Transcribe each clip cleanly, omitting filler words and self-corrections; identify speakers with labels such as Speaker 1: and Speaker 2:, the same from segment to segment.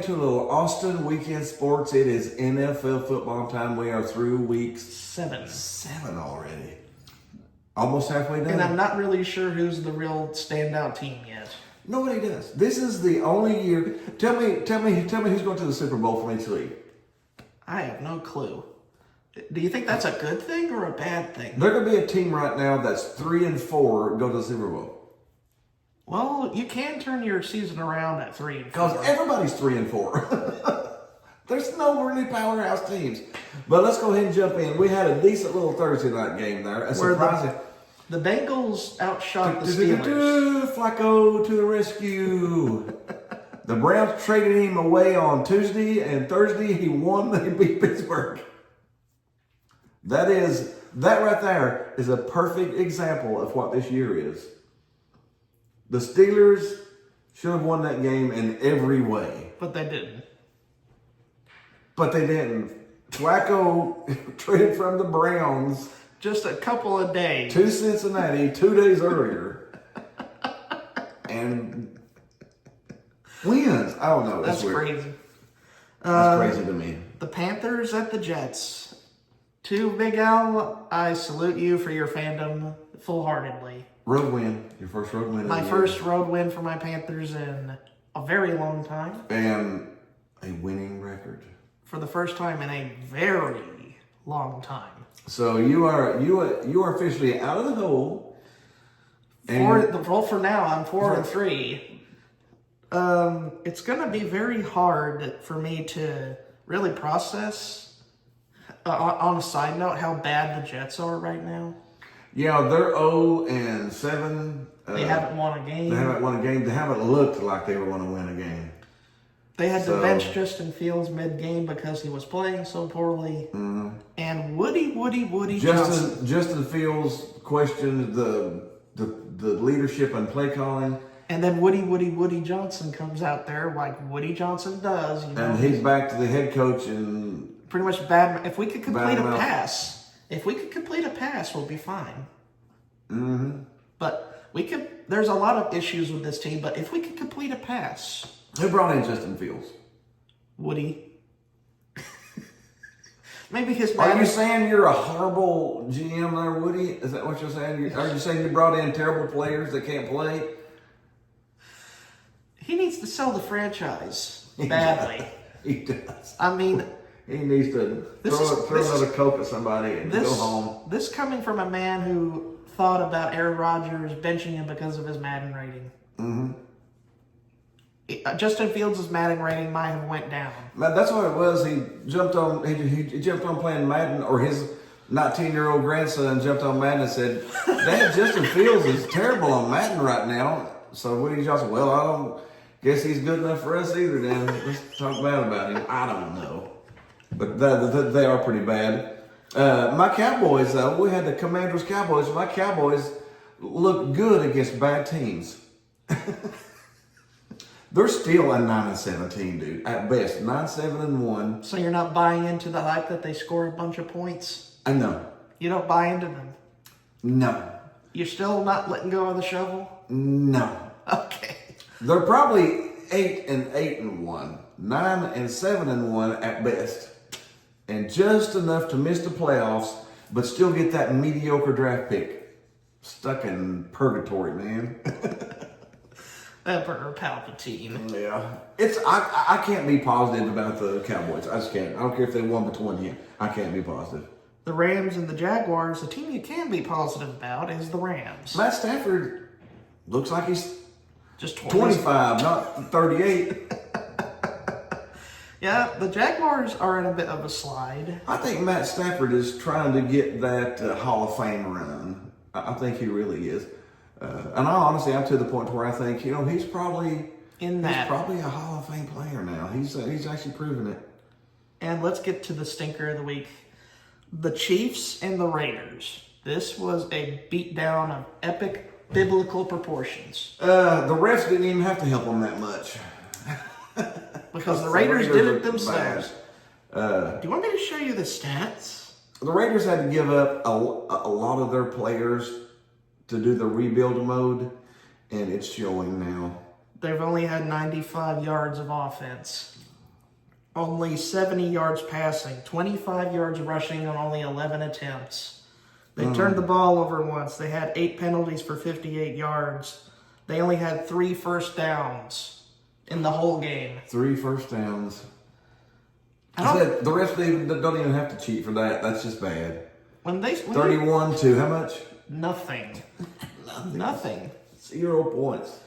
Speaker 1: into a little Austin weekend sports. It is NFL football time. We are through week 7 already. Almost halfway done.
Speaker 2: And I'm not really sure who's the real standout team yet.
Speaker 1: Nobody does. This is the only year. Tell me who's going to the Super Bowl from each league.
Speaker 2: I have no clue. Do you think that's a good thing or a bad thing?
Speaker 1: There could be a team right now that's 3-4 go to the Super Bowl.
Speaker 2: Well, you can turn your season around at 3-4.
Speaker 1: Because everybody's 3-4. There's no really powerhouse teams. But let's go ahead and jump in. We had a decent little Thursday night game there. A surprising.
Speaker 2: The Bengals outshot the Steelers.
Speaker 1: Flacco to the rescue. The Browns traded him away on Tuesday, and Thursday he won. They beat Pittsburgh. That right there is a perfect example of what this year is. The Steelers should have won that game in every way.
Speaker 2: But they didn't.
Speaker 1: Flacco traded from the Browns
Speaker 2: just a couple of days
Speaker 1: to Cincinnati 2 days earlier. And wins. I don't know.
Speaker 2: That's
Speaker 1: weird.
Speaker 2: Crazy.
Speaker 1: That's crazy to me.
Speaker 2: The Panthers at the Jets. To Big Al, I salute you for your fandom full-heartedly.
Speaker 1: Road win. Your first road win.
Speaker 2: My first road win for my Panthers in a very long time.
Speaker 1: And a winning record.
Speaker 2: For the first time in a very long time.
Speaker 1: So you are officially out of the hole.
Speaker 2: For now, I'm 4-3. It's going to be very hard for me to really process. On a side note, how bad the Jets are right now.
Speaker 1: Yeah, they're 0-7.
Speaker 2: They haven't won a game.
Speaker 1: They haven't looked like they were going to win a game.
Speaker 2: They had to bench Justin Fields mid-game because he was playing so poorly. Mm-hmm. And Woody Johnson.
Speaker 1: Justin Fields questioned the leadership and play calling.
Speaker 2: And then Woody Johnson comes out there like Woody Johnson does. You know?
Speaker 1: And he's back to the head coach and
Speaker 2: pretty much bad. If we could complete a pass, we'll be fine.
Speaker 1: Mm-hmm.
Speaker 2: But there's a lot of issues with this team, but if we could complete a pass.
Speaker 1: Who brought in Justin Fields?
Speaker 2: Woody. Maybe his.
Speaker 1: Are you saying you're a horrible GM there, Woody? Is that what you're saying? Are you saying you brought in terrible players that can't play?
Speaker 2: He needs to sell the franchise badly.
Speaker 1: He does.
Speaker 2: I mean,
Speaker 1: he needs to throw another Coke at somebody and go home.
Speaker 2: This coming from a man who thought about Aaron Rodgers benching him because of his Madden rating.
Speaker 1: Mm-hmm.
Speaker 2: Justin Fields' Madden rating might have went down.
Speaker 1: That's what it was. He jumped on playing Madden, or his 19-year-old grandson jumped on Madden and said, "Dad, Justin Fields is terrible on Madden right now." So Woody Johnson, well, I don't guess he's good enough for us either. Then let's talk bad about him. I don't know, but they are pretty bad. My Cowboys, though, we had the Commanders Cowboys. My Cowboys look good against bad teams. They're still a 9-17, dude. At best, 9-7-1.
Speaker 2: So you're not buying into the hype that they score a bunch of points?
Speaker 1: I know.
Speaker 2: You don't buy into them?
Speaker 1: No.
Speaker 2: You're still not letting go of the shovel?
Speaker 1: No.
Speaker 2: Okay.
Speaker 1: They're probably 8-8-1, 9-7-1 at best, and just enough to miss the playoffs, but still get that mediocre draft pick. Stuck in purgatory, man.
Speaker 2: Emperor Palpatine.
Speaker 1: Yeah. I can't be positive about the Cowboys. I just can't. I don't care if they won between you. I can't be positive.
Speaker 2: The Rams and the Jaguars, the team you can be positive about is the Rams.
Speaker 1: Matt Stafford looks like he's
Speaker 2: just
Speaker 1: 25, not 38.
Speaker 2: Yeah, the Jaguars are in a bit of a slide.
Speaker 1: I think Matt Stafford is trying to get that Hall of Fame run. I think he really is. And I'm to the point where I think, he's probably a Hall of Fame player now. He's actually proven it.
Speaker 2: And let's get to the stinker of the week. The Chiefs and the Raiders. This was a beatdown of epic biblical proportions.
Speaker 1: The refs didn't even have to help them that much.
Speaker 2: Because the Raiders did it themselves. Do you want me to show you the stats?
Speaker 1: The Raiders had to give up a lot of their players to do the rebuild mode, and it's showing now.
Speaker 2: They've only had 95 yards of offense. Only 70 yards passing, 25 yards rushing on only 11 attempts. They turned the ball over once. They had 8 penalties for 58 yards. They only had 3 first downs in the whole game.
Speaker 1: 3 first downs. I said the rest of them don't even have to cheat for that. That's just bad. 31 to how much?
Speaker 2: Nothing. Nothing.
Speaker 1: 0 points.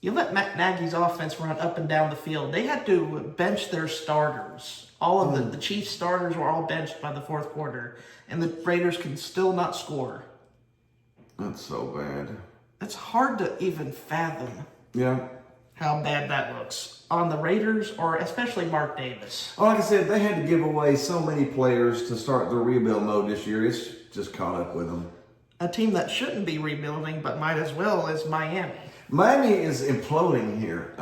Speaker 2: You let Matt Nagy's offense run up and down the field. They had to bench their starters. All of the Chiefs starters were all benched by the fourth quarter, and the Raiders can still not score.
Speaker 1: That's so bad.
Speaker 2: It's hard to even fathom.
Speaker 1: Yeah.
Speaker 2: How bad that looks on the Raiders, or especially Mark Davis.
Speaker 1: Well, like I said, they had to give away so many players to start the rebuild mode this year. It's just caught up with them.
Speaker 2: A team that shouldn't be rebuilding, but might as well, is Miami.
Speaker 1: Miami is imploding here.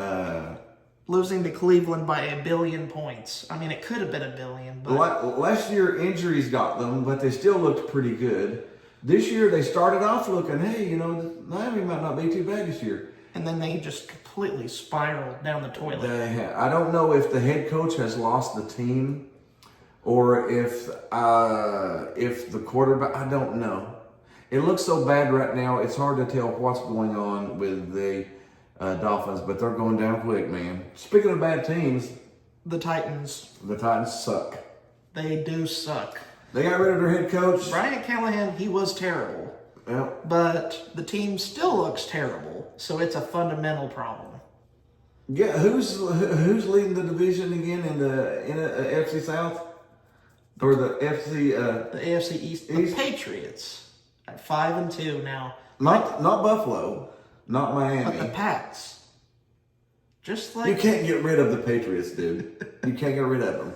Speaker 2: Losing to Cleveland by 1 billion points. I mean, it could have been 1 billion. But
Speaker 1: last year, injuries got them, but they still looked pretty good. This year, they started off looking, hey, Miami might not be too bad this year.
Speaker 2: And then they just completely spiraled down the toilet.
Speaker 1: I don't know if the head coach has lost the team or if the quarterback, I don't know. It looks so bad right now, it's hard to tell what's going on with the Dolphins, but they're going down quick, man. Speaking of bad teams,
Speaker 2: the Titans
Speaker 1: suck.
Speaker 2: They do suck.
Speaker 1: They got rid of their head coach.
Speaker 2: Brian Callahan, he was terrible.
Speaker 1: Yeah.
Speaker 2: But the team still looks terrible, so it's a fundamental problem.
Speaker 1: Yeah, who's leading the division again in the AFC South? Or the FC?
Speaker 2: The AFC East. The Patriots at 5-2 now.
Speaker 1: Not Buffalo, not Miami.
Speaker 2: But the Pats. Just like
Speaker 1: you can't get rid of the Patriots, dude. You can't get rid of them.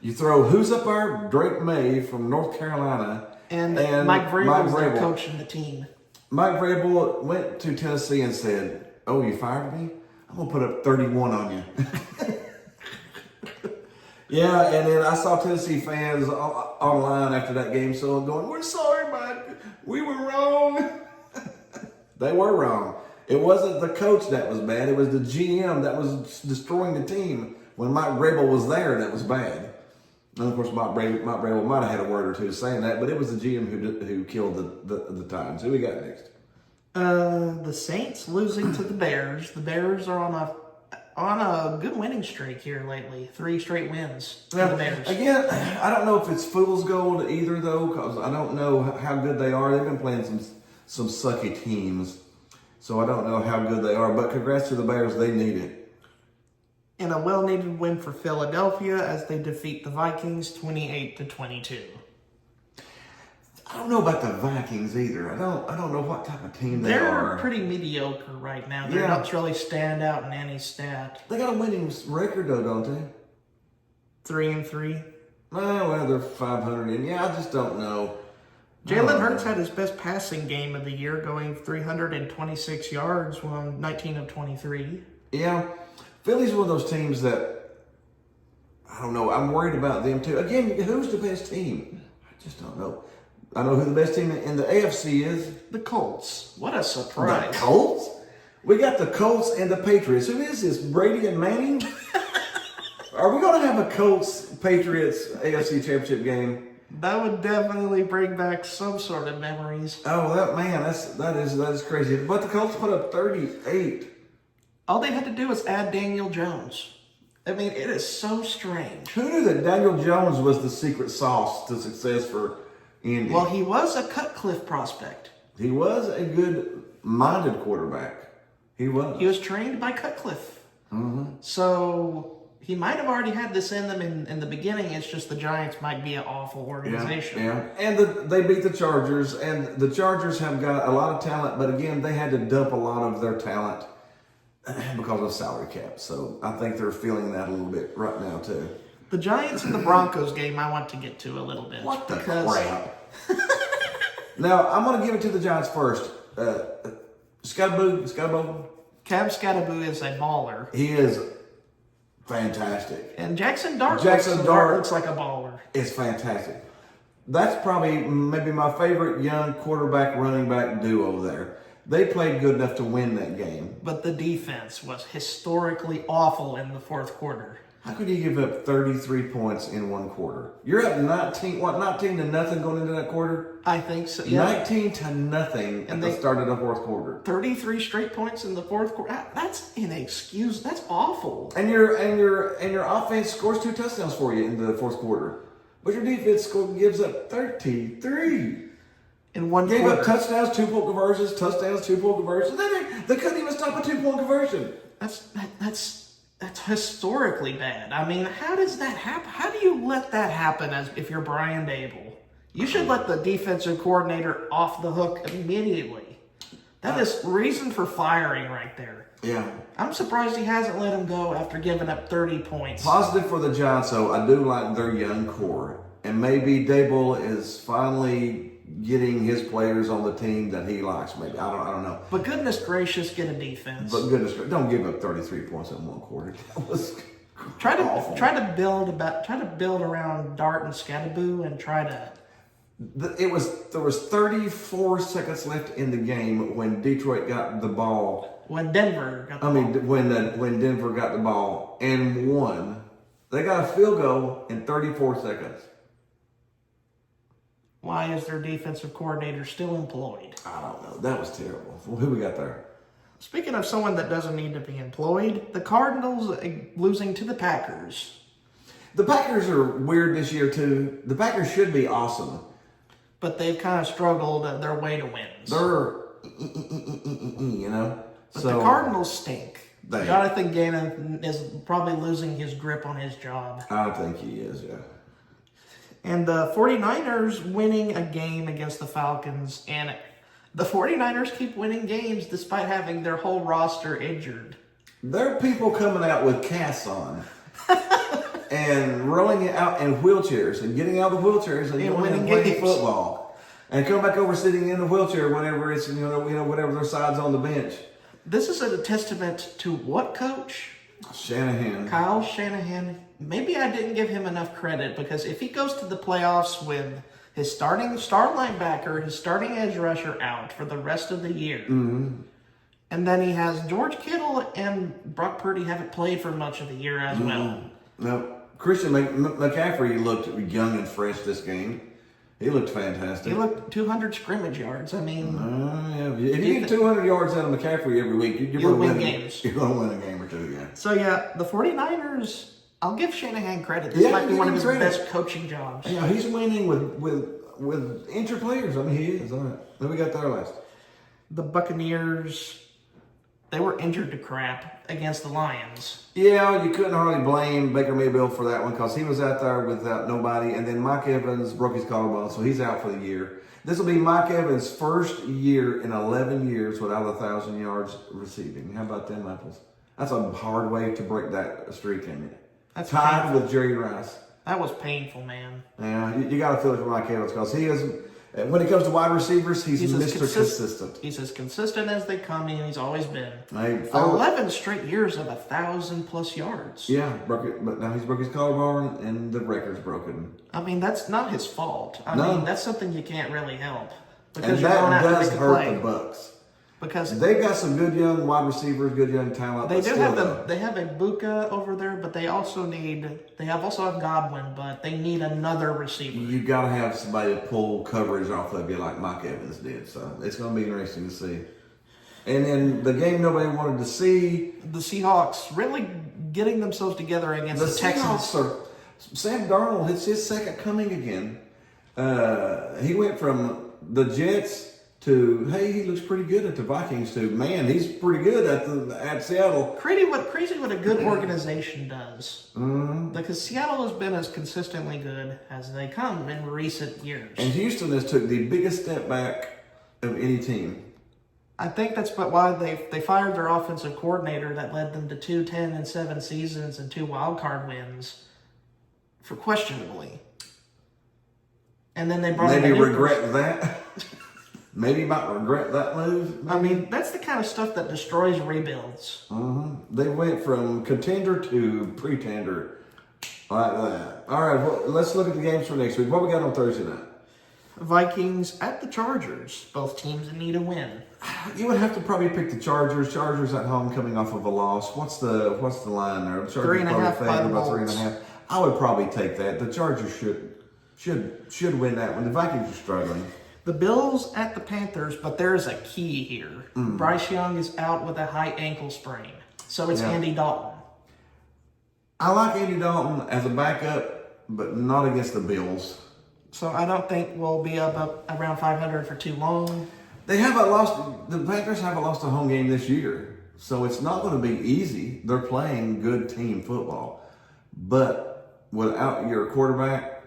Speaker 1: You throw who's up there? Drake May from North Carolina.
Speaker 2: And Mike Vrabel's coaching the team.
Speaker 1: Mike Vrabel went to Tennessee and said, "Oh, you fired me? I'm gonna put up 31 on you." Yeah, and then I saw Tennessee fans online after that game, so going, "We're sorry, Mike. We were wrong." They were wrong. It wasn't the coach that was bad. It was the GM that was destroying the team. When Mike Vrabel was there, that was bad. And of course, Mike Vrabel might have had a word or two saying that, but it was the GM who killed the Titans. Who we got next?
Speaker 2: The Saints losing to the Bears. The Bears are on a good winning streak here lately. 3 straight wins for the Bears.
Speaker 1: Again, I don't know if it's fool's gold either, though, because I don't know how good they are. They've been playing some sucky teams, so I don't know how good they are. But congrats to the Bears. They need it.
Speaker 2: And a well-needed win for Philadelphia as they defeat the Vikings 28-22.
Speaker 1: I don't know about the Vikings either. I don't know what type of team they are.
Speaker 2: They're pretty mediocre right now. They don't really stand out in any stat.
Speaker 1: They got a winning record though, don't they?
Speaker 2: 3-3.
Speaker 1: Well, they're 500, and I just don't know.
Speaker 2: Jalen Hurts had his best passing game of the year, going 326 yards on 19 of 23.
Speaker 1: Yeah. Philly's one of those teams that, I don't know, I'm worried about them too. Again, who's the best team? I just don't know. I know who the best team in the AFC is.
Speaker 2: The Colts. What a surprise.
Speaker 1: The Colts? We got the Colts and the Patriots. Who is this, Brady and Manning? Are we going to have a Colts-Patriots AFC Championship game?
Speaker 2: That would definitely bring back some sort of memories.
Speaker 1: Oh, that is crazy. But the Colts put up 38.
Speaker 2: All they had to do was add Daniel Jones. I mean, it is so strange.
Speaker 1: Who knew that Daniel Jones was the secret sauce to success for Indy?
Speaker 2: Well, he was a Cutcliffe prospect.
Speaker 1: He was a good-minded quarterback. He was.
Speaker 2: He was trained by Cutcliffe.
Speaker 1: Mm-hmm.
Speaker 2: So he might have already had this in them in the beginning. It's just the Giants might be an awful organization.
Speaker 1: Yeah. And they beat the Chargers, and the Chargers have got a lot of talent, but again, they had to dump a lot of their talent because of salary cap. So I think they're feeling that a little bit right now too.
Speaker 2: The Giants and the Broncos game I want to get to a little bit.
Speaker 1: What the crap? Now, I'm going to give it to the Giants first. Scottaboo.
Speaker 2: Cam Scattaboo is a baller.
Speaker 1: He is fantastic.
Speaker 2: And Jackson Dart looks like a baller.
Speaker 1: It's fantastic. That's probably maybe my favorite young quarterback running back duo there. They played good enough to win that game.
Speaker 2: But the defense was historically awful in the fourth quarter.
Speaker 1: How could you give up 33 points in one quarter? You're up 19 to nothing going into that quarter?
Speaker 2: I think so. Yeah.
Speaker 1: 19 to nothing at the start of the fourth quarter.
Speaker 2: 33 straight points in the fourth quarter. That's inexcusable. That's awful.
Speaker 1: And your offense scores 2 touchdowns for you in the fourth quarter. But your defense gives up 33.
Speaker 2: In one
Speaker 1: Gave
Speaker 2: quarter.
Speaker 1: up touchdowns, 2-point conversions, touchdowns, 2-point conversions. They couldn't even stop a 2-point conversion.
Speaker 2: That's historically bad. I mean, how does that happen? How do you let that happen if you're Brian Dable? You should let the defensive coordinator off the hook immediately. That is reason for firing right there.
Speaker 1: Yeah.
Speaker 2: I'm surprised he hasn't let him go after giving up 30 points.
Speaker 1: Positive for the Giants, though. I do like their young core. And maybe Dable is finally getting his players on the team that he likes. Maybe I don't know.
Speaker 2: But goodness gracious, get a defense.
Speaker 1: But goodness, don't give up 33 points in one quarter. That was
Speaker 2: try
Speaker 1: awful.
Speaker 2: to build around Dart and Scattaboo and try to.
Speaker 1: There was 34 seconds left in the game when Detroit got the ball.
Speaker 2: When Denver got the ball.
Speaker 1: When Denver got the ball and won, they got a field goal in 34 seconds.
Speaker 2: Why is their defensive coordinator still employed?
Speaker 1: I don't know. That was terrible. Who we got there?
Speaker 2: Speaking of someone that doesn't need to be employed, the Cardinals losing to the Packers.
Speaker 1: The Packers are weird this year, too. The Packers should be awesome.
Speaker 2: But they've kind of struggled their way to wins.
Speaker 1: They're, you know.
Speaker 2: But the Cardinals stink.
Speaker 1: They,
Speaker 2: Jonathan Gannon is probably losing his grip on his job.
Speaker 1: I think he is, yeah.
Speaker 2: And the 49ers winning a game against the Falcons. And the 49ers keep winning games despite having their whole roster injured.
Speaker 1: There are people coming out with casts on. And rolling it out in wheelchairs and getting out of the wheelchairs and going and playing football. And come back over sitting in the wheelchair whenever it's, whatever their side's on the bench.
Speaker 2: This is a testament to what coach?
Speaker 1: Shanahan.
Speaker 2: Kyle Shanahan. Maybe I didn't give him enough credit because if he goes to the playoffs with his starting star linebacker, his starting edge rusher out for the rest of the year, and then he has George Kittle and Brock Purdy haven't played for much of the year as well.
Speaker 1: No. Christian McCaffrey looked young and fresh this game. He looked fantastic.
Speaker 2: He looked 200 scrimmage yards. I mean,
Speaker 1: yeah. If you get 200 yards out of McCaffrey every week, you're going to win games. You're going to win a game or two, yeah.
Speaker 2: So, yeah, the 49ers, I'll give Shanahan credit. This might be one of his best coaching jobs.
Speaker 1: Yeah, he's winning with injured players. I mean, he is. All right. Then we got there last.
Speaker 2: The Buccaneers, they were injured to crap against the Lions.
Speaker 1: Yeah, you couldn't hardly blame Baker Mayfield for that one because he was out there without nobody. And then Mike Evans broke his collarbone, so he's out for the year. This will be Mike Evans' first year in 11 years without 1,000 yards receiving. How about them apples? That's a hard way to break that streak, ain't it?
Speaker 2: That's
Speaker 1: tied
Speaker 2: painful.
Speaker 1: with Jerry Rice.
Speaker 2: That was painful, man.
Speaker 1: Yeah, you got to feel it for Mike Evans because he is. When it comes to wide receivers, he's Mr. Consistent.
Speaker 2: He's as consistent as they come in. He's always been.
Speaker 1: 11
Speaker 2: straight years of 1,000+ yards.
Speaker 1: Yeah, but now he's broke his collarbone and the record's broken.
Speaker 2: I mean, that's not his fault. I mean, that's something you can't really help.
Speaker 1: Because and that does hurt the Bucs.
Speaker 2: Because
Speaker 1: they've got some good young wide receivers, good young talent.
Speaker 2: They have a Buka over there, but they also have Godwin, but they need another receiver.
Speaker 1: You got to have somebody to pull coverage off of you like Mike Evans did. So it's going to be interesting to see. And then the game nobody wanted to see,
Speaker 2: the Seahawks really getting themselves together against the Texans.
Speaker 1: Sam Darnold, it's his second coming again. He went from the Jets to, hey, he looks pretty good at the Vikings, to, man, he's pretty good at Seattle.
Speaker 2: Crazy what a good organization does.
Speaker 1: Mm-hmm.
Speaker 2: Because Seattle has been as consistently good as they come in recent years.
Speaker 1: And Houston has took the biggest step back of any team.
Speaker 2: I think that's why they fired their offensive coordinator that led them to 2 10-7 seasons and 2 wild card wins for questionably. And then they brought
Speaker 1: maybe regret that. Maybe you might regret that move.
Speaker 2: Maybe. I mean, that's the kind of stuff that destroys rebuilds.
Speaker 1: They went from contender to pretender like that. All right, well, let's look at the games for next week. What we got on Thursday night?
Speaker 2: Vikings at the Chargers. Both teams in need a win.
Speaker 1: You would have to probably pick the Chargers. Chargers at home coming off of a loss. What's the line there? The Chargers
Speaker 2: 3.5 by the
Speaker 1: about
Speaker 2: Bolts.
Speaker 1: 3.5. I would probably take that. The Chargers should win that one. The Vikings are struggling.
Speaker 2: The Bills at the Panthers, but there's a key here. Bryce Young is out with a high ankle sprain. So it's Andy Dalton.
Speaker 1: I like Andy Dalton as a backup, but not against the Bills.
Speaker 2: So I don't think we'll be up around 500 for too long.
Speaker 1: They haven't lost. The Panthers haven't lost a home game this year, so it's not going to be easy. They're playing good team football, but without your quarterback,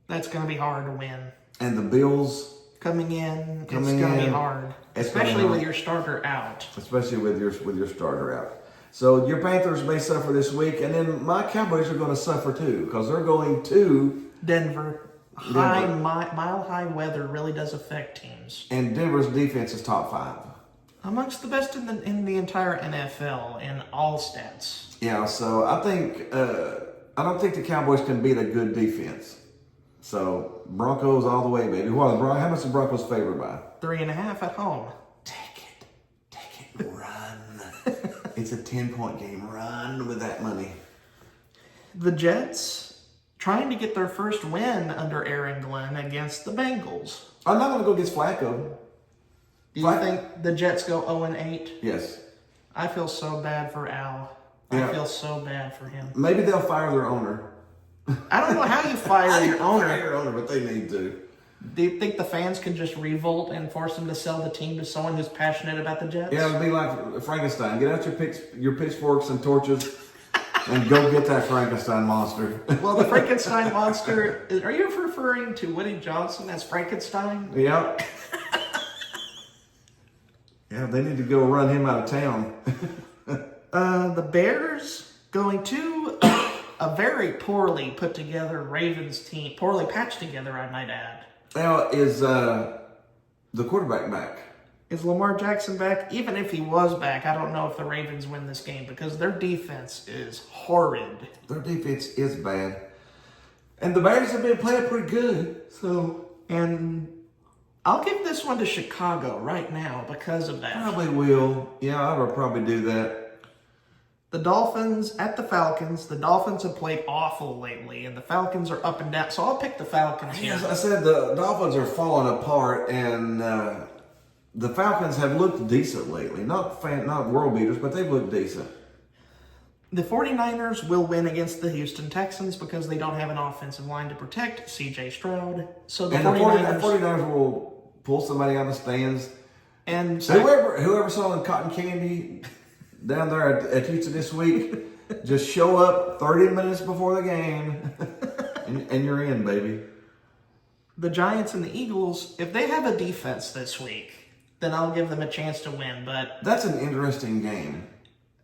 Speaker 2: that's going to be hard to win.
Speaker 1: And the Bills
Speaker 2: coming in, it's going to be hard, especially with your starter out.
Speaker 1: Especially with your starter out. So your Panthers may suffer this week, and then my Cowboys are going to suffer too because they're going to
Speaker 2: Denver. Mile high weather really does affect teams.
Speaker 1: And Denver's defense is top 5.
Speaker 2: Amongst the best in the entire NFL in all stats.
Speaker 1: Yeah, so I think I don't think the Cowboys can beat a good defense. So Broncos all the way, baby. How much is the Broncos favored by?
Speaker 2: 3.5 at home.
Speaker 1: Take it, run. It's a 10-point game. Run with that money.
Speaker 2: The Jets trying to get their first win under Aaron Glenn against the Bengals.
Speaker 1: I'm not going to go against Flacco.
Speaker 2: Do you think the Jets go 0-8?
Speaker 1: Yes.
Speaker 2: I feel so bad for Al. I feel so bad for him.
Speaker 1: Maybe they'll fire their owner.
Speaker 2: I don't know how you fire your owner.
Speaker 1: Fire your owner, but they need to.
Speaker 2: Do you think the fans can just revolt and force them to sell the team to someone who's passionate about the Jets?
Speaker 1: Yeah, it'd be like Frankenstein. Get out your pitchforks and torches and go get that Frankenstein monster.
Speaker 2: Well, the Frankenstein monster, are you referring to Woody Johnson as Frankenstein?
Speaker 1: Yeah. Yeah, they need to go run him out of town.
Speaker 2: The Bears going to a very poorly put together Ravens team. Poorly patched together, I might add.
Speaker 1: Now, is the quarterback back?
Speaker 2: Is Lamar Jackson back? Even if he was back, I don't know if the Ravens win this game because their defense is horrid.
Speaker 1: Their defense is bad. And the Bears have been playing pretty good.
Speaker 2: And I'll give this one to Chicago right now because of that.
Speaker 1: Probably will. Yeah, I would probably do that.
Speaker 2: The Dolphins at the Falcons. The Dolphins have played awful lately, and the Falcons are up and down. So I'll pick the Falcons here.
Speaker 1: Yes, I said the Dolphins are falling apart, and the Falcons have looked decent lately. Not world beaters, but they've looked decent.
Speaker 2: The 49ers will win against the Houston Texans because they don't have an offensive line to protect C.J. Stroud. So the
Speaker 1: 49ers will pull somebody out of the stands.
Speaker 2: And
Speaker 1: whoever saw the cotton candy down there at Houston this week, just show up 30 minutes before the game, and you're in, baby.
Speaker 2: The Giants and the Eagles, if they have a defense this week, then I'll give them a chance to win. But
Speaker 1: that's an interesting game.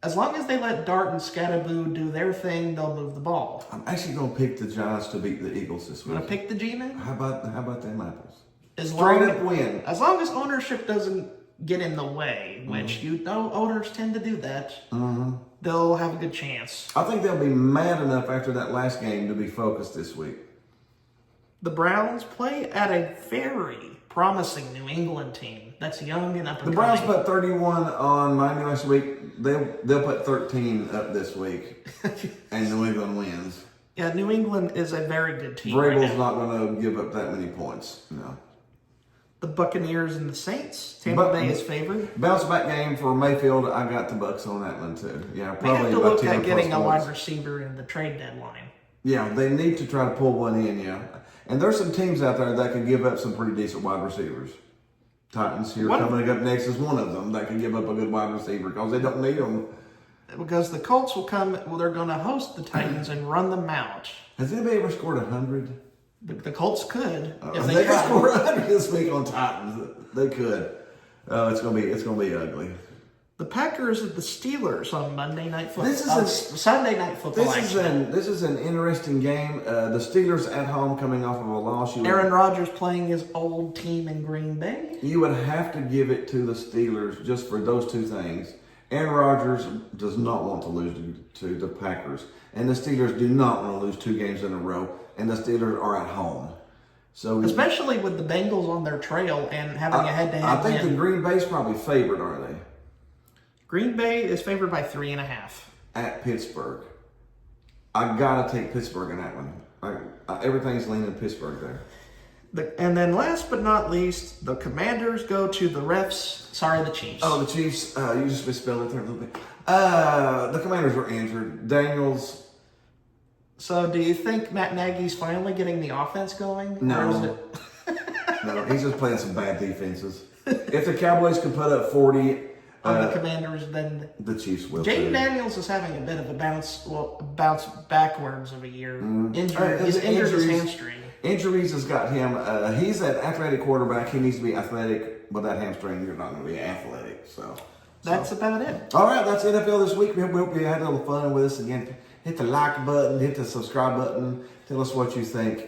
Speaker 2: As long as they let Dart and Scatterboo do their thing, they'll move the ball.
Speaker 1: I'm actually going to pick the Giants to beat the Eagles this week.
Speaker 2: You want to pick the G-Men?
Speaker 1: How about them apples?
Speaker 2: Straight
Speaker 1: up win.
Speaker 2: As long as ownership doesn't get in the way, which you know owners tend to do that, they'll have a good chance.
Speaker 1: I think they'll be mad enough after that last game to be focused this week.
Speaker 2: The Browns play at a very promising New England team that's young and up and
Speaker 1: coming. The Browns put 31 on Miami last week. They'll put 13 up this week, and New England wins.
Speaker 2: Yeah, New England is a very good team.
Speaker 1: Vrabel's not going to give up that many points. No.
Speaker 2: The Buccaneers and the Saints. Tampa Bay is favored.
Speaker 1: Bounce back game for Mayfield. I got the Bucs on that one too. Yeah, probably.
Speaker 2: They have to look at getting a wide receiver in the trade deadline.
Speaker 1: Yeah, they need to try to pull one in. Yeah, and there's some teams out there that can give up some pretty decent wide receivers. Titans coming up next is one of them that can give up a good wide receiver because they don't need them.
Speaker 2: Because the Colts will come. Well, they're going to host the Titans and run them out.
Speaker 1: Has anybody ever scored 100?
Speaker 2: The Colts could.
Speaker 1: If they could score 100 this week on Titans. They could. It's gonna be ugly.
Speaker 2: The Packers at the Steelers on Monday Night Football. Sunday Night Football.
Speaker 1: This is an interesting game. The Steelers at home coming off of a loss.
Speaker 2: Aaron Rodgers playing his old team in Green Bay.
Speaker 1: You would have to give it to the Steelers just for those two things. Aaron Rodgers does not want to lose to the Packers, and the Steelers do not want to lose 2 games in a row. And the Steelers are at home. So
Speaker 2: especially with the Bengals on their trail and having a head-to-head
Speaker 1: I think
Speaker 2: win.
Speaker 1: the Green Bay's probably favored, aren't they?
Speaker 2: Green Bay is favored by 3.5
Speaker 1: at Pittsburgh. I gotta take Pittsburgh in that one. Everything's leaning Pittsburgh there.
Speaker 2: And then last but not least, the Commanders go to the refs. Sorry, the Chiefs.
Speaker 1: Oh, the Chiefs. You just misspelled it there a little bit. The Commanders were injured. Daniels.
Speaker 2: So do you think Matt Nagy's finally getting the offense going?
Speaker 1: No.
Speaker 2: Or is it...
Speaker 1: No, he's just playing some bad defenses. If the Cowboys can put up 40
Speaker 2: on the Commanders, then
Speaker 1: the Chiefs will.
Speaker 2: Jaden Daniels is having a bit of a bounce backwards of a year. He's injured his hamstring.
Speaker 1: Injuries has got him. He's an athletic quarterback. He needs to be athletic. With that hamstring, you're not going to be athletic. So
Speaker 2: that's about it.
Speaker 1: All right, that's NFL this week. We hope you had a little fun with us. Again, hit the like button, hit the subscribe button. Tell us what you think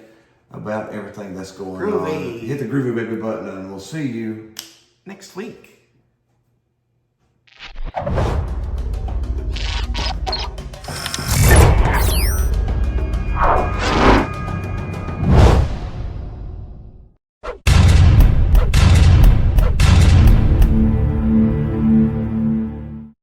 Speaker 1: about everything that's going on. Hit the groovy baby button, and we'll see you
Speaker 2: next week.